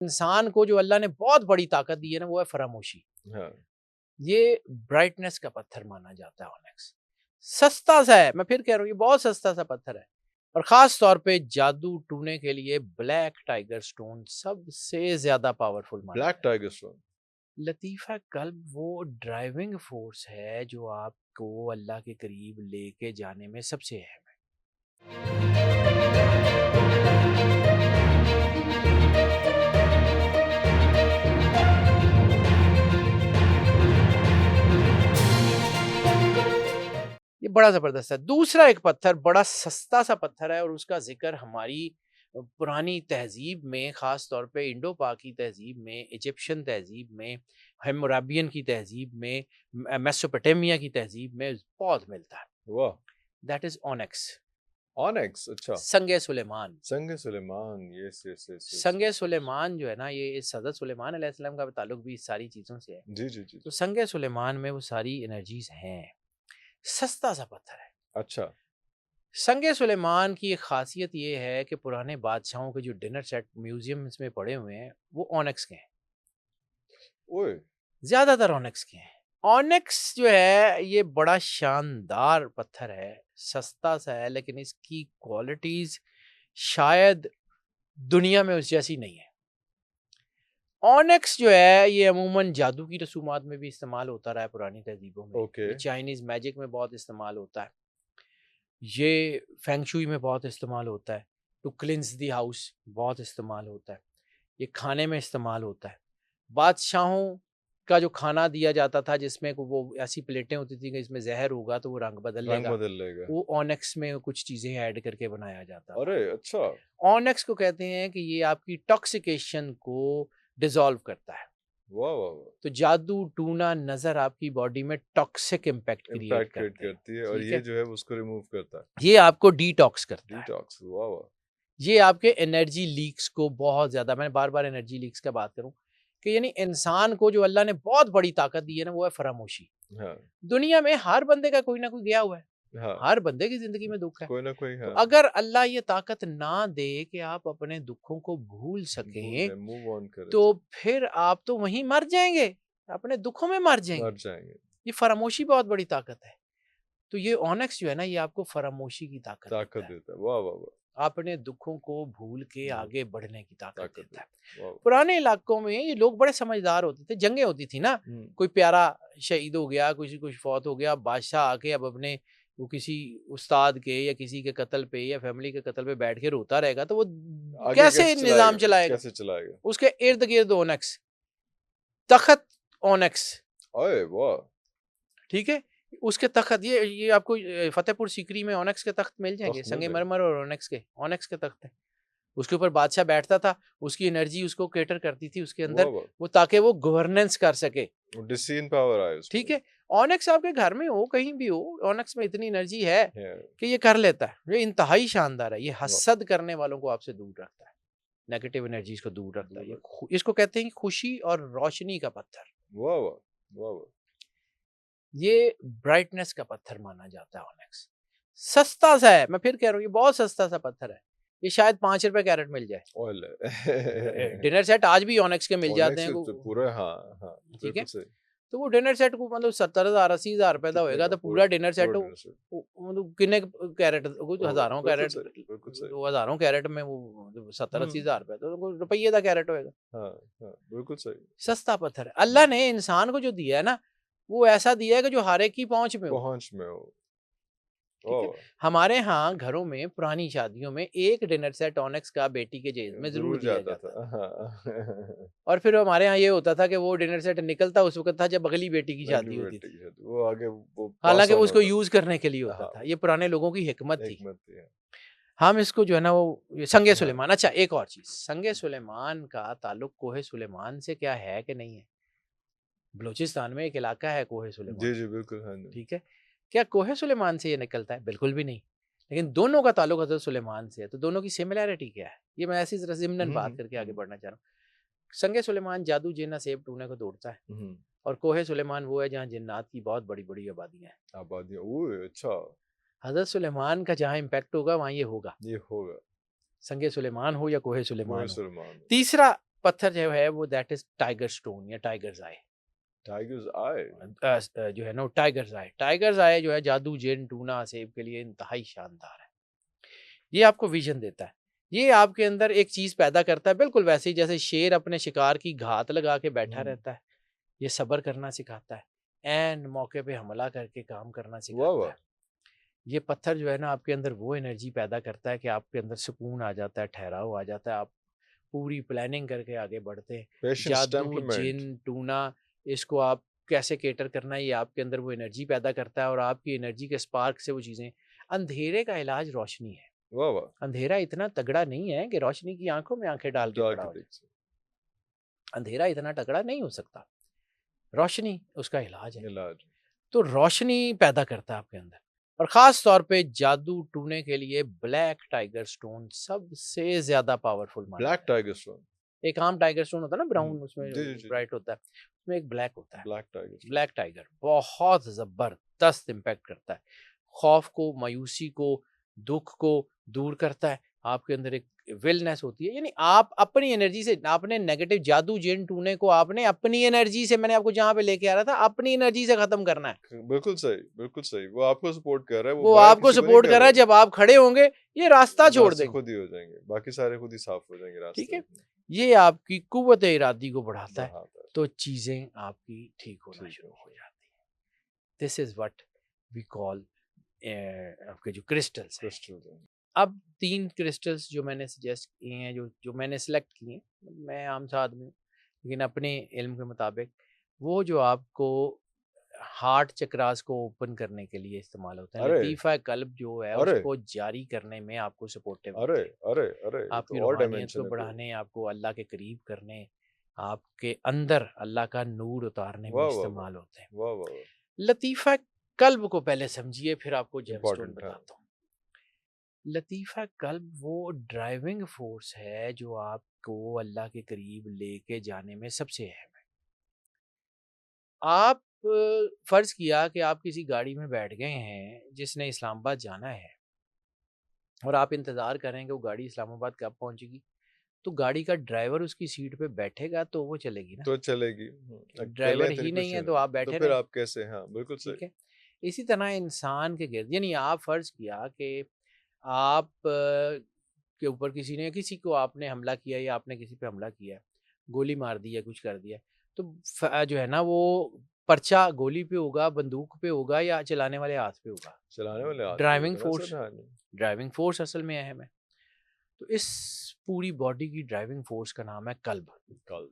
इंसान को जो अल्लाह ने बहुत बड़ी ताकत दी है ना, वो है फरामोशी। हाँ। ये ब्राइटनेस का पत्थर माना जाता है ऑनेक्स। सस्ता सा है, मैं फिर कह रहा हूँ ये बहुत सस्ता सा पत्थर है। और खास तौर पे जादू टूने के लिए ब्लैक टाइगर स्टोन सबसे ज्यादा पावरफुल माना ब्लैक जाता टाइगर स्टोन। है। लतीफा कल्ब वो ड्राइविंग फोर्स है जो आपको अल्लाह के करीब लेके जाने में सबसे अहम है। ये बड़ा ज़बरदस्त है। दूसरा एक पत्थर बड़ा सस्ता सा पत्थर है और उसका ज़िक्र हमारी पुरानी तहज़ीब में, ख़ास तौर पे इंडो-पाक की तहज़ीब में, इजिप्शियन तहज़ीब में, हैम्मराबियन की तहज़ीब में, मेसोपोटामिया की तहज़ीब में बहुत मिलता है। वाह! दैट इज़ ओनेक्स, ऑनिक्स, अच्छा। Sang Suleman. Sang Suleman, yes, yes, yes, yes, Sang yes, yes. Suleman जो है ना, ये इस हज़रत सुलेमान अलैहिस्सलाम का ताल्लुक भी इस सारी चीज़ों से है। जी, जी, जी, तो जी। संग सुलेमान में वो सारी एनर्जीज़ हैं। सस्ता सा पत्थर है। अच्छा। संगे सुलेमान की एक ख़ासियत ये है कि पुराने बादशाहों के जो डिनर सेट म्यूज़ियम्स में पड़े हुए हैं, वो ऑनेक्स के हैं। ओए! ज़्यादातर ऑनेक्स के हैं। ऑनेक्स जो है ये बड़ा शानदार पत्थर है, सस्ता सा है लेकिन इसकी क्वालिटीज़ शायद दुनिया में उस जैसी नहीं है। ऑनेक्स जो है ये अमूमन जादू की रसूमात में भी इस्तेमाल होता रहा है पुरानी तहज़ीबों में। ओके। ये चाइनीज़ मैजिक में बहुत इस्तेमाल होता है। ये फेंग शुई में बहुत इस्तेमाल होता है। टू क्लींस द हाउस बहुत इस्तेमाल होता है। ये खाने में इस्तेमाल होता है। बादशाहों का जो खाना दिया जाता था जिसमें वो ऐसी प्लेटें होती थी कि इसमें ज़हर होगा तो वो रंग बदल रंग लेगा। बदल लेगा। वो ऑनेक्स में कुछ चीज़ें ऐड करके बनाया जाता था। अरे! अच्छा। ऑनेक्स को कहते हैं कि ये आपकी टॉक्सिकेशन को डिसॉल्व करता है। वाह, वाह, वाह! तो जादू टूना नज़र आपकी बॉडी में toxic impact create impact create करते हैं। करती है और ठीक ये है? जो है वो उसको रिमूव करता है। ये आपको डिटॉक्स करता है। डिटॉक्स, वाह, वाह! ये आपके एनर्जी लीक्स को बहुत ज़्यादा, मैं बार-बार एनर्जी लीक्स का बात करूँ कि यानी इंसान को जो अल्लाह ने बहुत बड़ी ताकत दी है ना, वो है फ़रामोशी। हाँ, दुनिया में हर बंदे का कोई ना कोई गया हुआ है। हाँ। हर बंदे की ज़िंदगी में दुःख है। कोई ना कोई, तो हाँ, अगर अल्लाह ये ताकत ना दे कि आप अपने दुःखों को भूल भूल सकें, जाएँ, मूव ऑन करें। तो फिर आप तो वहीं मर जाएँगे, अपने दुःखों में मर मर जाएँगे। जाएँगे। ये फ़रामोशी बहुत बड़ी ताकत है। तो ये ऑनेक्स जो है ना, ये आपको फ़रामोशी की ताकत ताकत देता है। देता है। वाह, वाह, वाह! अपने दुखों को भूल के वो आगे बढ़ने की ताकत ताकत देता है। देता है। वाह! पुराने इलाकों में ये लोग बड़े समझदार होते थे, जंगें होती थी ना, हुँ। कोई प्यारा शहीद हो गया, किसी कुछ फौत हो गया, बादशाह आके अब अपने वो किसी उस्ताद के या किसी के कत्ल पे या फैमिली के कत्ल पे बैठ के रोता रहेगा, तो वो आगे कैसे कैसे निज़ाम चलाएगा? चलाएगा? कैसे चलाएगा? उसके इर्द-गिर्द ओनेक्स, तख़्त ओनेक्स, ओए वाह! ठीक है? उसके तख़्त ये आपको फ़तेहपुर सीकरी में ओनेक्स के तख़्त मिल जाएँगे, तख्त मिल जाएगा। संगमरमर और ओनेक्स के तख़्त हैं। उसके ऊपर बादशाह बैठता था, उसकी एनर्जी उसको कैटर करती थी उसके वाह, अंदर, वाह! वो ताकि वो गवर्नेंस कर सके, डिसीन पावर आया ठीक उसमें। है? ऑनेक्स आपके घर में हो, कहीं भी हो, ऑनेक्स में इतनी एनर्जी है है। कि ये कर लेता है। ये इंतहाई शानदार है, ये वाह! हसद करने वालों को आपसे दूर रखता है, नेगेटिव एनर्जीज़ को दूर रखता है। दूर ये रख इसको कहते हैं खुशी और रोशनी का पत्थर। वाह, वाह! वाह, वाह! ये ब्राइटनेस का पत्थर माना जाता है ऑनेक्स। सस्ता सा है, मैं फिर कह रहा हूँ ये बहुत सस्ता सा पत्थर है। ये शायद ₹5 कैरेट मिल जाए। ऑयल है। डिनर सेट आज भी ऑनेक्स के मिल जाते ओनेक्स हैं से तो पूरा, हाँ, हाँ, ठीक है? बिल्कुल सही। तो वो डिनर सेट को मतलब 70,000 80,000 रुपए का कितने होएगा का तो पूरा पूरा डिनर पूरा सेट डिनर सेट मतलब कितने कैरेट कुछ होगा? हज़ारों बिल्कुल कैरेट सही, बिल्कुल सही। वो हज़ारों कैरेट में वो 70-80 हुँ। हज़ार रुपए तो वो रुपये का कैरेट होएगा। हाँ, हाँ, बिल्कुल सही। सस्ता पत्थर है। हुँ। अल्लाह ने इंसान को जो दिया है ना, वो ऐसा दिया है कि जो हर एक की पहुँच में हो। पहुँच में हो। ठीक वाह, है? वाह! हमारे यहाँ घरों में पुरानी शादियों में एक डिनर सेट ऑनेक्स का बेटी के जेब में ज़रूर ज़रूर दिया जाता जाता था। था। हाँ। और फिर हमारे यहाँ ये होता था कि वो डिनर सेट निकलता उस वक़्त था जब अगली बेटी की अगली शादी होती बेटी थी। की शादी, वो आगे वो पास हालाँकि वो ऑन उसको होता यूज़ करने के लिए था। होता हाँ, था। ये पुराने लोगों की हिकमत एक थी। मत है। हम इसको जो है ना वो ये संगे हाँ। सुलेमान अच्छा एक और चीज़, संगे सुलेमान का ताल्लुक कोहे सुलेमान से क्या है कि नहीं है? बलूचिस्तान में एक इलाका है कोहे सुलेमान, जी, जी, बिल्कुल, हाँ जी। ठीक है? क्या कोहे सुलेमान से ये निकलता है? बिल्कुल भी नहीं। लेकिन दोनों का ताल्लुक हज़रत सुलेमान से है, तो दोनों की सिमिलैरिटी क्या है? ये मैं ऐसी ज़रा ज़िम्नन हुँ, बात हुँ, करके आगे हुँ, बढ़ना चाह रहा हूँ। संगे सुलेमान जादू, जिन्न, सेब टूने को तोड़ता है हुँ। और कोहे सुलेमान वो है जहाँ जिन्नात की बहुत बड़ी-बड़ी आबादियाँ हैं। आबादियाँ, ओह! अच्छा, हज़रत सुलेमान का जहाँ इम्पैक्ट होगा, वहाँ ये होगा। ये होगा। संगे सुलेमान हो या कोहे कोहे सुलेमान हो। सुलेमान। तीसरा पत्थर जो है वो दैट इज टाइगर स्टोन या टाइगर्स आई। टाइगर्स आई। जो है ना टाइगर्स आई जो है जादू, जिन, टूना, सेब के लिए इंतहाई शानदार है। ये आपको विजन देता है, ये आपके अंदर एक चीज पैदा करता है, बिल्कुल वैसे ही जैसे शेर अपने शिकार की घात लगा के बैठा रहता है। ये सब्र करना सिखाता है, एंड मौके पे हमला करके काम करना वाह सिखाता वाह। है। ये पत्थर जो है ना आपके अंदर वो एनर्जी पैदा करता है कि आपके अंदर सुकून आ जाता है, ठहराव आ जाता है, आप पूरी प्लानिंग करके आगे बढ़ते हैं। पेशेंस, जादू, टेम्परामेंट। जिन, टूना, इसको आप कैसे केटर करना है, ये आपके अंदर वो एनर्जी पैदा करता है और आपकी एनर्जी के स्पार्क से वो चीज़ें। अंधेरे का इलाज रोशनी है। वाह वाह। अंधेरा इतना तगड़ा नहीं है कि रोशनी की आंखों में आंखें डाल के डाल खड़ा के हो जाए। देख सकते। अंधेरा इतना तगड़ा नहीं हो सकता, रोशनी उसका इलाज है। इलाज। तो रोशनी पैदा करता है आपके अंदर, और ख़ास तौर पे जादू टूने के लिए ब्लैक टाइगर स्टोन सबसे ज़्यादा पावरफुल माना ब्लैक जाता है। Tiger stone. एक आम टाइगर स्टोन होता है ना ब्राउन, उसमें जी जी जी। ब्राइट होता है, उसमें एक ब्लैक होता है। Black tiger stone. Black tiger बहुत ज़बरदस्त इम्पैक्ट करता है, खौफ को, मायूसी को, दुख को दूर करता है। आपके अंदर एक विलनेस होती है, यानी आप अपनी एनर्जी से, आपने नेगेटिव जादू, जिन, टूने को आपने अपनी एनर्जी से, मैंने आपको जहाँ पे लेके आ रहा था, अपनी एनर्जी से खत्म करना है। बिल्कुल सही, बिल्कुल सही। वो आपको सपोर्ट कर रहा है, वो वो बाहर आपको किसी को नहीं सपोर्ट कर कर रहा रहा है, है। जब आप खड़े होंगे ये रास्ता छोड़ रास्ते देंगे। खुद ही हो जाएंगे, बाकी सारे खुद ही साफ हो जाएंगे ठीक रास्ते। है, ये आपकी कुव्वत इरादी को बढ़ाता है, बढ़ाता है। तो चीजें आपकी ठीक होना ठीक शुरू है। हो जाती है। This is what we call आपके जो क्रिस्टल्स हैं। क्रिस्टल। अब 3 क्रिस्टल्स जो मैंने सजेस्ट किए हैं, जो जो मैंने सेलेक्ट किए हैं, मैं आम सा आदमी हूँ, लेकिन अपने इल्म के मुताबिक वो जो आपको हार्ट चक्रास को ओपन करने के लिए इस्तेमाल होते हैं। अरे लतीफ़ा कल्ब जो है अरे उसको जारी करने में आपको सपोर्टिव अरे होते हैं। अरे अरे, ये आपकी तो और रूहानियत को डायमेंशन है फिर। बढ़ाने, आपको अल्लाह के करीब करने, आपके अंदर अल्लाह का नूर उतारने में वाह वाह वाह। इस्तेमाल होते हैं। वाह वाह वाह। लतीफ़ा कल्ब को पहले समझिए, फिर आपको जेमस्टोन इम्पोर्टेंट है। बताता हूँ। लतीफ़ा कल्ब वो ड्राइविंग फोर्स है जो आपको अल्लाह के करीब लेके जाने में सबसे अहम है। आप फ़र्ज़ किया कि आप किसी गाड़ी में बैठ गए हैं जिसने इस्लामाबाद जाना है, और आप इंतज़ार कर रहे हैं कि वो गाड़ी इस्लामाबाद कब पहुँचेगी, तो गाड़ी का ड्राइवर उसकी सीट पे बैठेगा तो वो चलेगी ना। तो चलेगी। अकेले ड्राइवर तेरी ही नहीं कुछ है नहीं तो होगी, आप तो बैठे फिर रहें। आप कैसे? हाँ बिल्कुल सही। ठीक है, इसी तरह इंसान के गिर्द, यानी आप फ़र्ज़ किया कि आप के ऊपर किसी को आपने हमला किया, या आपने किसी पे हमला किया है, गोली मार दी या कुछ कर दिया, तो जो है ना वो पर्चा गोली पे होगा, बंदूक पे होगा, या चलाने वाले हाथ पे होगा। चलाने वाले हाथ पे ड्राइविंग होगा ना फोर्स, सर। हाँ जी। असल में अहम है। तो इस पूरी बॉडी की ड्राइविंग फोर्स का नाम है कल्ब। कल।